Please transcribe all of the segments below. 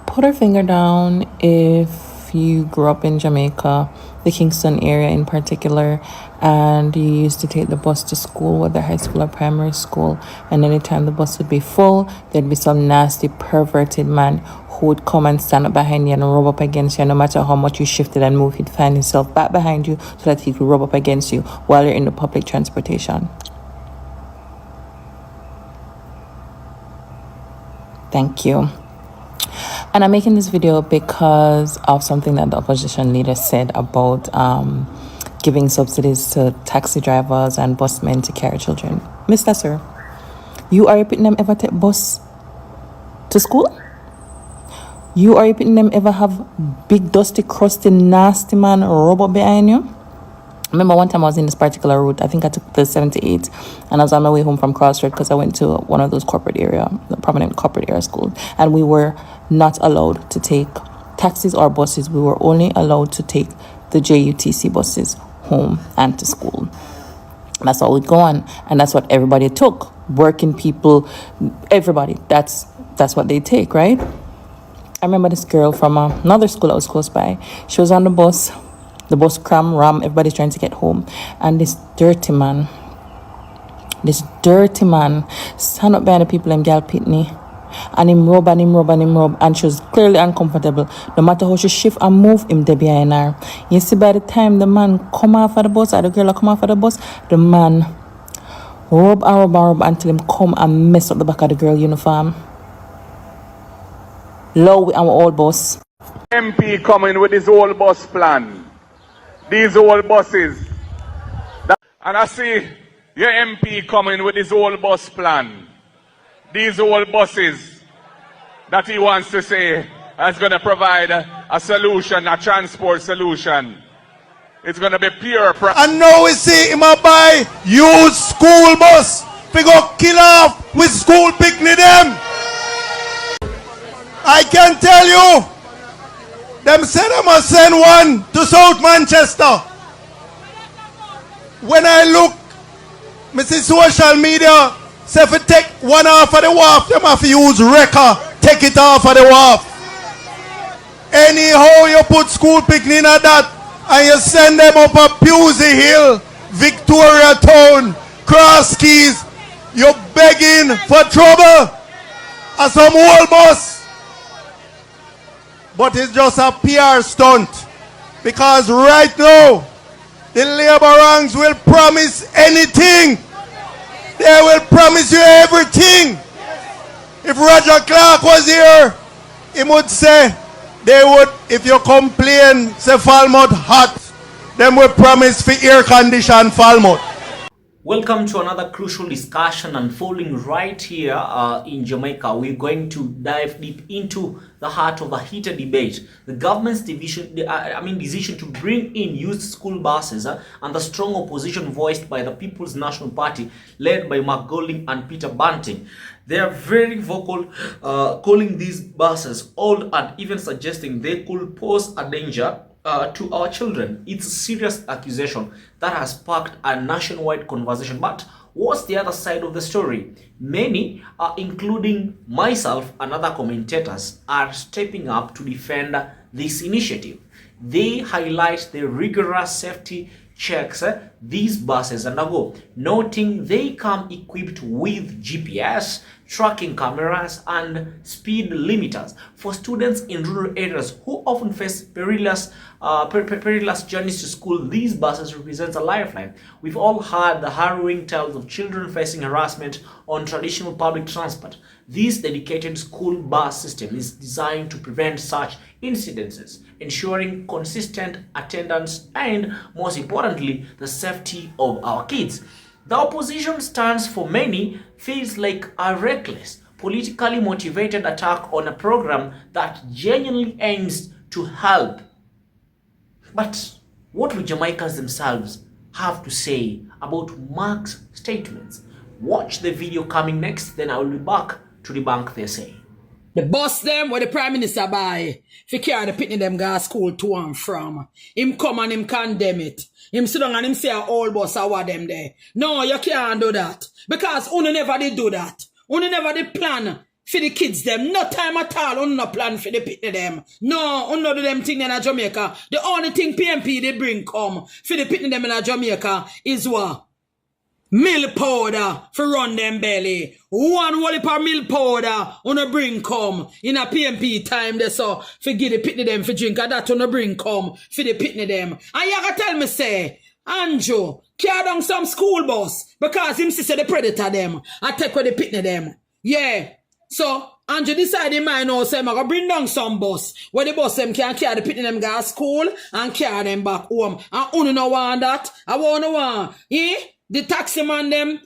Put our finger down if you grew up in Jamaica, the Kingston area in particular, and you used to take the bus to school, whether high school or primary school, and anytime the bus would be full, there'd be some nasty perverted man who would come and stand up behind you and rub up against you. And no matter how much you shifted and moved, he'd find himself back behind you so that he could rub up against you while you're in the public transportation. Thank you. And I'm making this video because of something that the opposition leader said about giving subsidies to taxi drivers and busmen to carry children. Mr. Sir, you are you putting them ever take bus to school? You are you putting them ever have big, dusty, crusty, nasty man robot behind you? I remember one time I was in this particular route. I think I took the 78 and I was on my way home from Crossroad because I went to one of those the prominent corporate area schools, and we were not allowed to take taxis or buses. We were only allowed to take the JUTC buses home and to school. That's all we'd go on, and that's what everybody took. Working people, everybody. That's what they take, right? I remember this girl from another school that was close by. She was on the bus. The bus cram, ram, everybody's trying to get home. And this dirty man stand up behind the people and gal pitney. And him rub. And she was clearly uncomfortable. No matter how she shift and move, him there behind her. You see, by the time the man come off of the bus, or the girl come off of the bus, the man rub until him come and mess up the back of the girl uniform. Low with our old bus. MP coming with his old bus plan. These old buses. And I see your MP coming with his old bus plan. These old buses that he wants to say is going to provide a solution, a transport solution. It's going to be pure. And now we see him buy used school bus. We go kill off with school picnic them. I can tell you. Them said I must send one to South Manchester. When I look, me see social media, say if you take one off of the wharf, them have to use wrecker, take it off of the wharf. Anyhow, you put school picnic at that, and you send them up a Pusey Hill, Victoria Town, Cross Keys, you're begging for trouble. And some old bus. But it's just a PR stunt. Because right now, the labor ranks will promise anything. They will promise you everything. If Roger Clark was here, he would say, they would, if you complain, say Falmouth hot, then we promise for air condition Falmouth. Welcome to another crucial discussion unfolding right here in Jamaica. We're going to dive deep into the heart of a heated debate. The government's decision to bring in used school buses and the strong opposition voiced by the People's National Party led by Mark Golding and Peter Bunting. They are very vocal, calling these buses old and even suggesting they could pose a danger to our children. It's a serious accusation that has sparked a nationwide conversation. But what's the other side of the story? Many, including myself and other commentators, are stepping up to defend this initiative. They highlight the rigorous safety checks these buses undergo, noting they come equipped with GPS, tracking cameras, and speed limiters. For students in rural areas who often face perilous journeys to school, these buses represent a lifeline. We've all heard the harrowing tales of children facing harassment on traditional public transport. This dedicated school bus system is designed to prevent such incidences, ensuring consistent attendance and, most importantly, the safety of our kids. The opposition stance for many feels like a reckless, politically motivated attack on a program that genuinely aims to help. But what do Jamaicans themselves have to say about Mark's statements? Watch the video coming next, then I will be back to debunk their saying. The bus them where the Prime Minister buy, if you carry the pitney them go school to and from. Him come and him condemn it. Him sit down and him say a old bus are what them there. No, you can't do that. Because Unu never did do that. Unu never did plan for the kids them. No time at all, no plan for the pitney them. No, do them thing in Jamaica. The only thing PNP they bring come for the pitney them in Jamaica is what? Milk powder for run them belly. One whole per milk powder on a bring come in a PNP time they so for give the pitney them for drink and that on a bring come for the pitney them. And you gotta tell me say, Andrew, carry down some school bus because him say the predator them. I take where the pitney them. Yeah. So Andrew decided mine now say I'm gonna bring down some bus where the bus them can carry the pitney them go to school and carry them back home. And who no want that? I wanna want. The taxi man them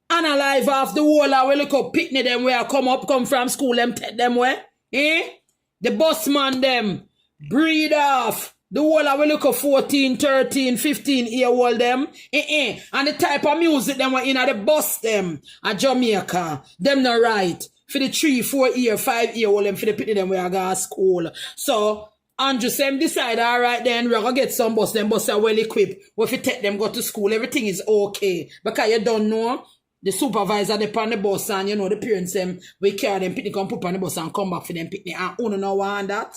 analyze off the whole I will look up pitney them where I come from school them take them where. The bus man them breed off the whole I will look up 14, 13, 15 year old them. And the type of music them were in at the bus them at Jamaica. Them not right. For the 3, 4 year, 5 year old them for the pitney them where I go to school. So Andrew Sam decide, all right then, we're going to get some bus. Them bus are well equipped. If you take them, go to school, everything is okay. Because you don't know, the supervisor, they on the bus and, you know, the parents, them, we carry them, pitney come put on the bus and come back for them pitney. And uno no want that.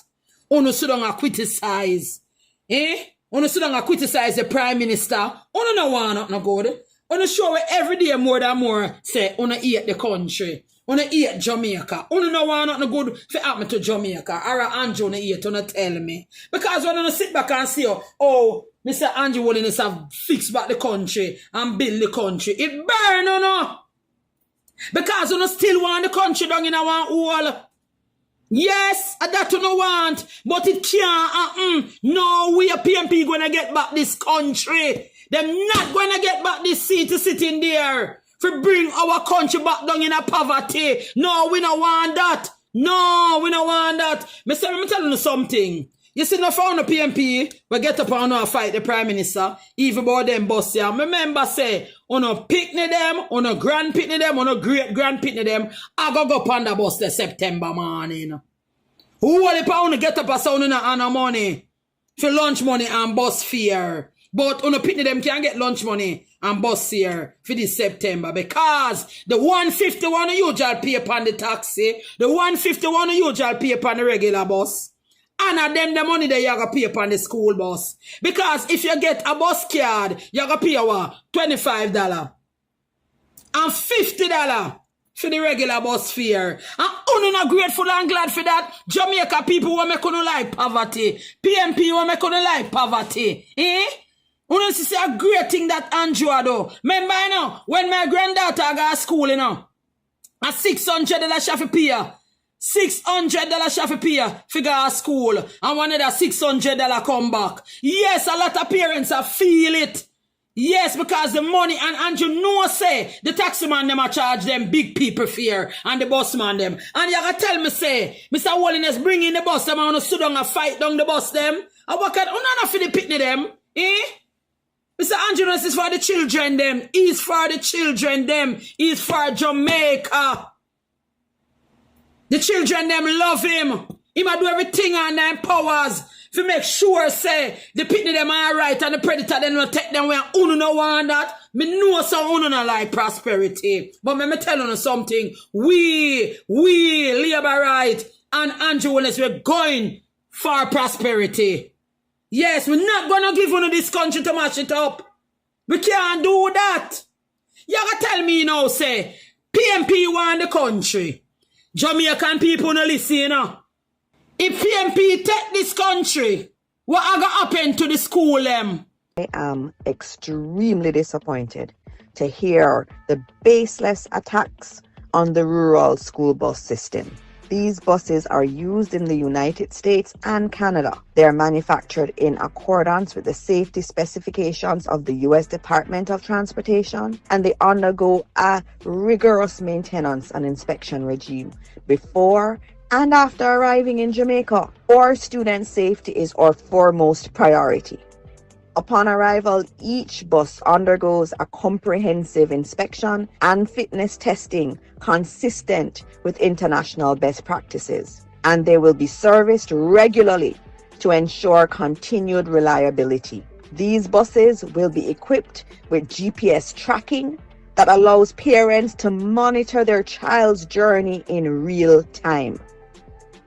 Uno sit down and criticize. Uno sit down and criticize the prime minister. Uno no want not no good. Uno show it every day more than more, say, uno hate the country. Uno hate Jamaica. Uno no want nothing good for happen to Jamaica. Ara Andrew no hate, uno tell me. Because when uno sit back and see, oh, Mr. Andrew Holness have fixed back the country and build the country. It burn, no. Because uno still want the country down in our hole. Yes, that uno want. But it can't happen. No, we a PNP gonna get back this country. They're not gonna get back this seat to sit in there. For bring our country back down in a poverty. No, we don't want that. No, we don't want that. Me telling you something. You see, no found the PNP, we get up and fight the Prime Minister, even about them bus here. Remember say, on a pitney them, on a grand pitney them, on a great grand pitney them, I go up on the bus the September morning. Who will the get up a sound in a money? For lunch money and bus fare. But on a pitney them can't get lunch money and bus here for this September because the 151 usual pay upon the taxi, the 151 usual pay upon the regular bus, and at them the money that you gotta pay upon the school bus. Because if you get a bus card, you gotta pay what? $25 and $50 for the regular bus fare. And I'm not grateful and glad for that. Jamaica people will make you like poverty. PNP will make you like poverty. You see a great thing that Andrew do. Remember, you know, when my granddaughter go to school, you know, a $600 shafi pay. $600 shafi pay for go to school. And one of that $600 come back. Yes, a lot of parents feel it. Yes, because the money, and Andrew know say, the taxi man them a charge them big people fare, and the bus man them. And you gotta tell me say, Mr. Holness bring in the bus them, and sit down and fight down the bus them. And what can, not for the pitney them, Mr. Andrew is for the children them. He's for the children them. He's for Jamaica. The children them love him. He might do everything on them powers to make sure say the pitney them are right and the predator them will take them where uno no want that. Me know some uno no like prosperity. But me tell you something. We labor right and Andrew Holness we're going for prosperity. Yes, we're not gonna give you this country to mash it up. We can't do that. You gotta tell me now, say, PNP want the country. Jamaican people no listen, you know. If PNP take this country, what are gonna happen to the school them? I am extremely disappointed to hear the baseless attacks on the rural school bus system. These buses are used in the United States and Canada. They are manufactured in accordance with the safety specifications of the U.S. Department of Transportation, and they undergo a rigorous maintenance and inspection regime before and after arriving in Jamaica. Our student safety is our foremost priority. Upon arrival, each bus undergoes a comprehensive inspection and fitness testing consistent with international best practices, and they will be serviced regularly to ensure continued reliability. These buses will be equipped with GPS tracking, that allows parents to monitor their child's journey in real time.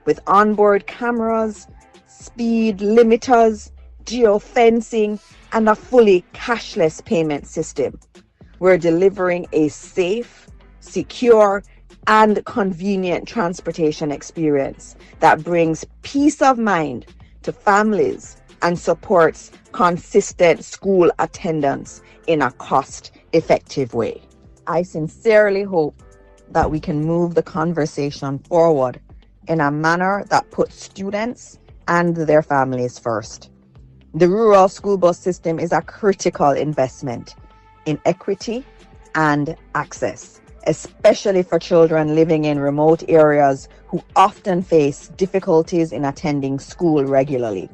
With onboard cameras, speed limiters, geofencing, and a fully cashless payment system, we're delivering a safe, secure, and convenient transportation experience that brings peace of mind to families and supports consistent school attendance in a cost-effective way. I sincerely hope that we can move the conversation forward in a manner that puts students and their families first. The rural school bus system is a critical investment in equity and access, especially for children living in remote areas who often face difficulties in attending school regularly.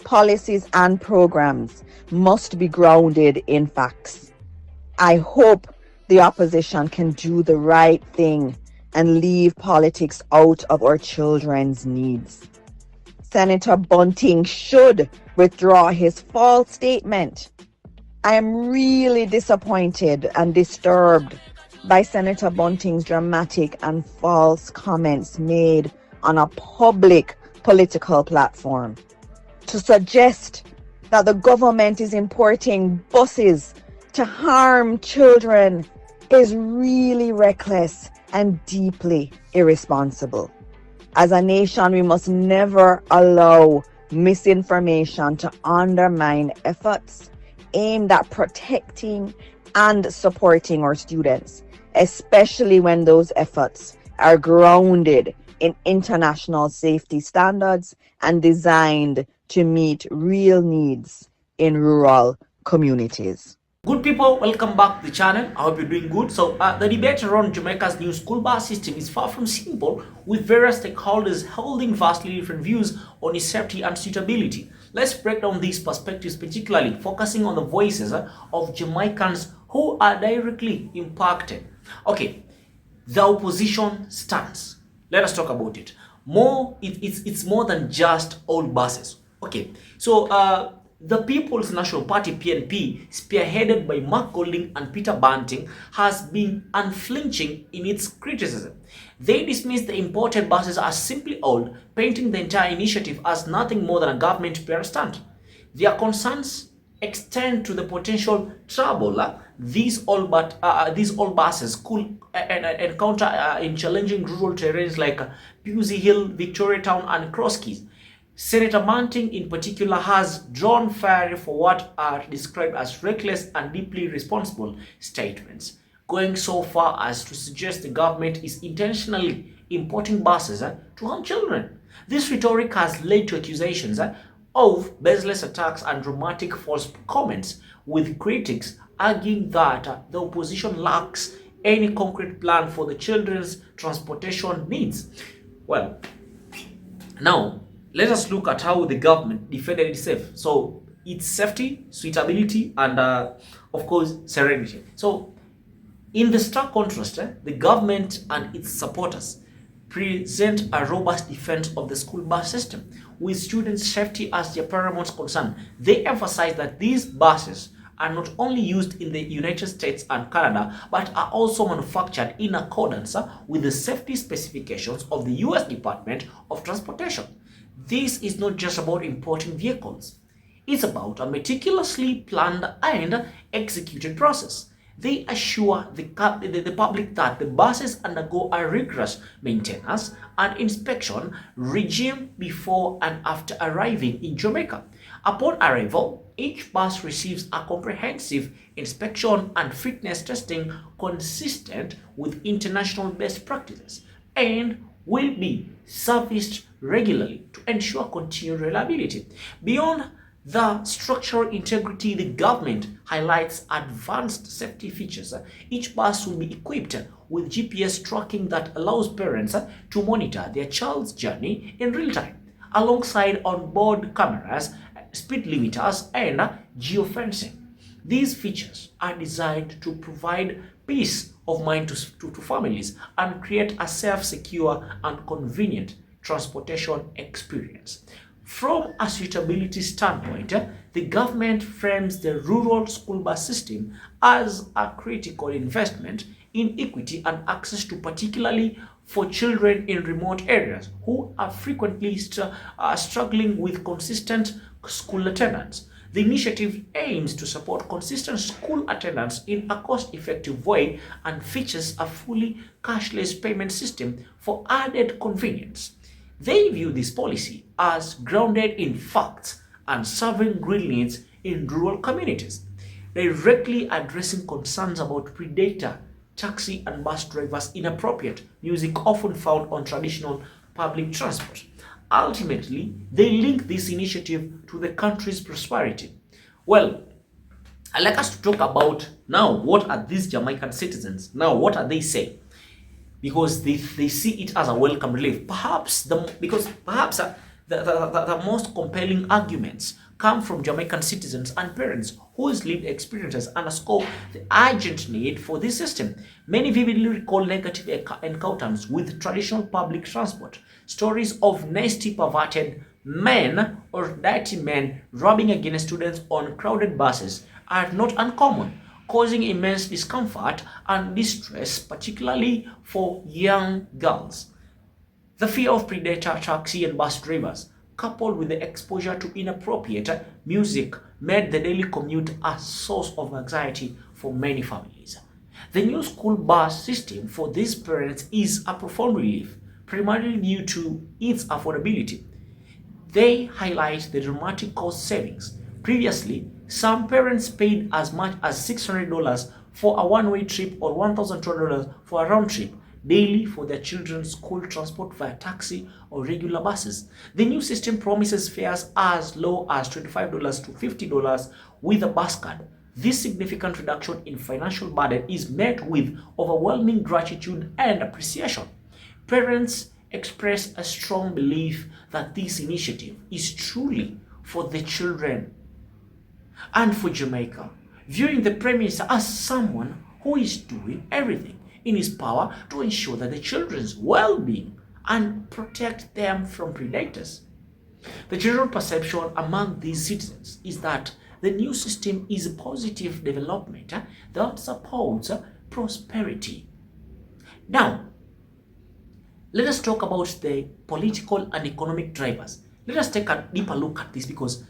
Policies and programs must be grounded in facts. I hope the opposition can do the right thing and leave politics out of our children's needs. Senator Bunting should withdraw his false statement. I am really disappointed and disturbed by Senator Bunting's dramatic and false comments made on a public political platform. To suggest that the government is importing buses to harm children is really reckless and deeply irresponsible. As a nation, we must never allow misinformation to undermine efforts aimed at protecting and supporting our students, especially when those efforts are grounded in international safety standards and designed to meet real needs in rural communities. Good people, welcome back to the channel. I hope you're doing good. So the debate around Jamaica's new school bus system is far from simple, with various stakeholders holding vastly different views on its safety and suitability. Let's break down these perspectives, particularly focusing on the voices of Jamaicans who are directly impacted. Okay, the opposition stance. Let us talk about it. It's more than just old buses. Okay, so the People's National Party (PNP), spearheaded by Mark Golding and Peter Banting, has been unflinching in its criticism. They dismiss the imported buses as simply old, painting the entire initiative as nothing more than a government PR stunt. Their concerns extend to the potential trouble these old buses could encounter in challenging rural terrains like Pusey Hill, Victoria Town, and Cross Keys. Senator Banting in particular has drawn fire for what are described as reckless and deeply irresponsible statements, going so far as to suggest the government is intentionally importing buses to harm children. This rhetoric has led to accusations of baseless attacks and dramatic false comments, with critics arguing that the opposition lacks any concrete plan for the children's transportation needs. Well, now let us look at how the government defended itself. So its safety, suitability, and of course serenity. So in the stark contrast, the government and its supporters present a robust defense of the school bus system, with students' safety as their paramount concern. They emphasize that these buses are not only used in the United States and Canada, but are also manufactured in accordance with the safety specifications of the US Department of Transportation. This is not just about importing vehicles. It's about a meticulously planned and executed process. They assure the public that the buses undergo a rigorous maintenance and inspection regime before and after arriving in Jamaica. Upon arrival, each bus receives a comprehensive inspection and fitness testing consistent with international best practices, and will be serviced regularly to ensure continued reliability. Beyond the structural integrity, the government highlights advanced safety features. Each bus will be equipped with GPS tracking that allows parents to monitor their child's journey in real time, alongside onboard cameras, speed limiters, and geofencing. These features are designed to provide peace of mind to families and create a safe, secure, and convenient transportation experience. From a suitability standpoint, the government frames the rural school bus system as a critical investment in equity and access to, particularly for children in remote areas who are frequently struggling with consistent school attendance. The initiative aims to support consistent school attendance in a cost-effective way and features a fully cashless payment system for added convenience. They view this policy as grounded in facts and serving real needs in rural communities, directly addressing concerns about predator, taxi and bus drivers' inappropriate music often found on traditional public transport. Ultimately, they link this initiative to the country's prosperity. Well, I'd like us to talk about now what are these Jamaican citizens, now what are they saying? Because they see it as a welcome relief. Perhaps the most compelling arguments come from Jamaican citizens and parents whose lived experiences underscore the urgent need for this system. Many vividly recall negative encounters with traditional public transport. Stories of nasty, perverted men or dirty men rubbing against students on crowded buses are not uncommon, causing immense discomfort and distress, particularly for young girls. The fear of predator taxi and bus drivers, coupled with the exposure to inappropriate music, made the daily commute a source of anxiety for many families. The new school bus system for these parents is a profound relief, primarily due to its affordability. They highlight the dramatic cost savings. Previously, some parents paid as much as $600 for a one-way trip or $1,200 for a round trip daily for their children's school transport via taxi or regular buses. The new system promises fares as low as $25 to $50 with a bus card. This significant reduction in financial burden is met with overwhelming gratitude and appreciation. Parents express a strong belief that this initiative is truly for the children and for Jamaica, viewing the Prime Minister as someone who is doing everything in his power to ensure that the children's well-being and protect them from predators. The general perception among these citizens is that the new system is a positive development that supports prosperity. Now, let us talk about the political and economic drivers. Let us take a deeper look at this, because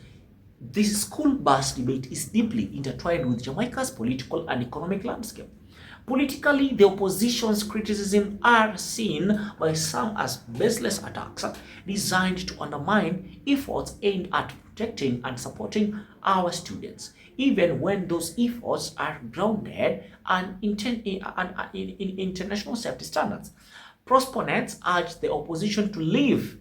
this school bus debate is deeply intertwined with Jamaica's political and economic landscape. Politically, the opposition's criticisms are seen by some as baseless attacks designed to undermine efforts aimed at protecting and supporting our students, even when those efforts are grounded in international safety standards. Proponents urge the opposition to leave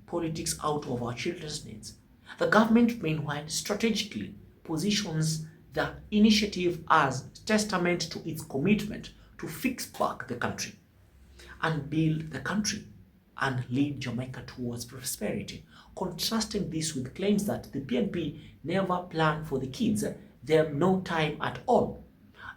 politics out of our children's needs. The government, meanwhile, strategically positions the initiative as testament to its commitment to fix back the country and build the country and lead Jamaica towards prosperity, contrasting this with claims that the PNP never planned for the kids, they have no time at all.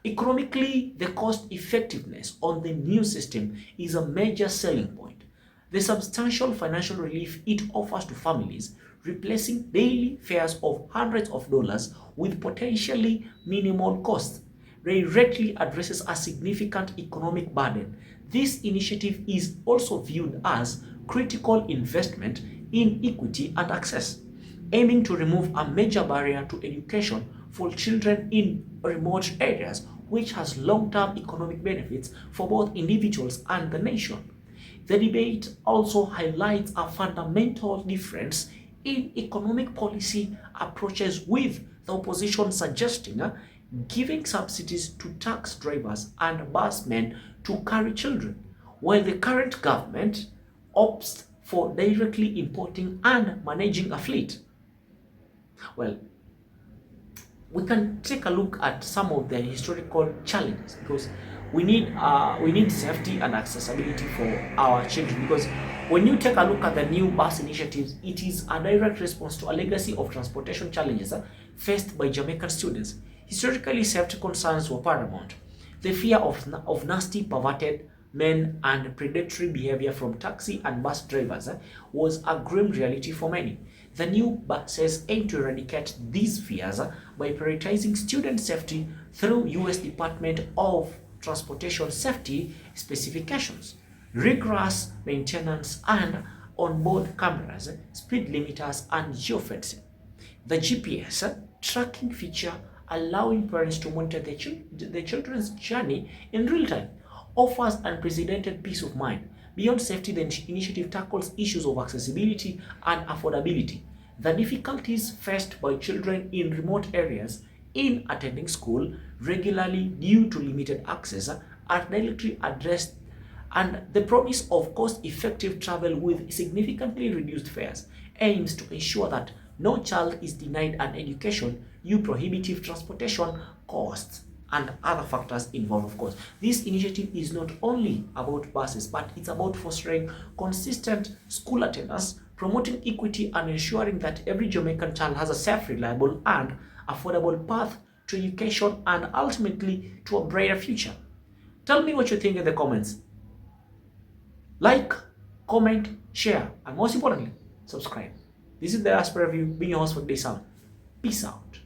Economically, the cost effectiveness on the new system is a major selling point. The substantial financial relief it offers to families, replacing daily fares of hundreds of dollars with potentially minimal costs, directly addresses a significant economic burden. This initiative is also viewed as critical investment in equity and access, aiming to remove a major barrier to education for children in remote areas, which has long-term economic benefits for both individuals and the nation. The debate also highlights a fundamental difference in economic policy approaches, with the opposition suggesting giving subsidies to tax drivers and busmen to carry children, while the current government opts for directly importing and managing a fleet. Well, we can take a look at some of the historical challenges, because we need safety and accessibility for our children. Because when you take a look at the new bus initiatives, it is a direct response to a legacy of transportation challenges faced by Jamaican students. Historically, safety concerns were paramount. The fear of nasty, perverted men and predatory behavior from taxi and bus drivers was a grim reality for many. The new buses aim to eradicate these fears by prioritizing student safety through U.S. Department of Transportation safety specifications, rigorous maintenance, and onboard cameras, speed limiters, and geofencing. The GPS tracking feature, allowing parents to monitor their children's journey in real time, offers unprecedented peace of mind. Beyond safety, the initiative tackles issues of accessibility and affordability. The difficulties faced by children in remote areas in attending school regularly due to limited access are directly addressed, and the promise of cost-effective travel with significantly reduced fares aims to ensure that no child is denied an education due prohibitive transportation costs and other factors involved, of course. This initiative is not only about buses, but it's about fostering consistent school attendance, promoting equity, and ensuring that every Jamaican child has a safe, reliable, and affordable path to education and ultimately to a brighter future. Tell me what you think in the comments. Like, comment, share, and most importantly, subscribe. This is the Diaspora Review, being your host for today's sound. Peace out.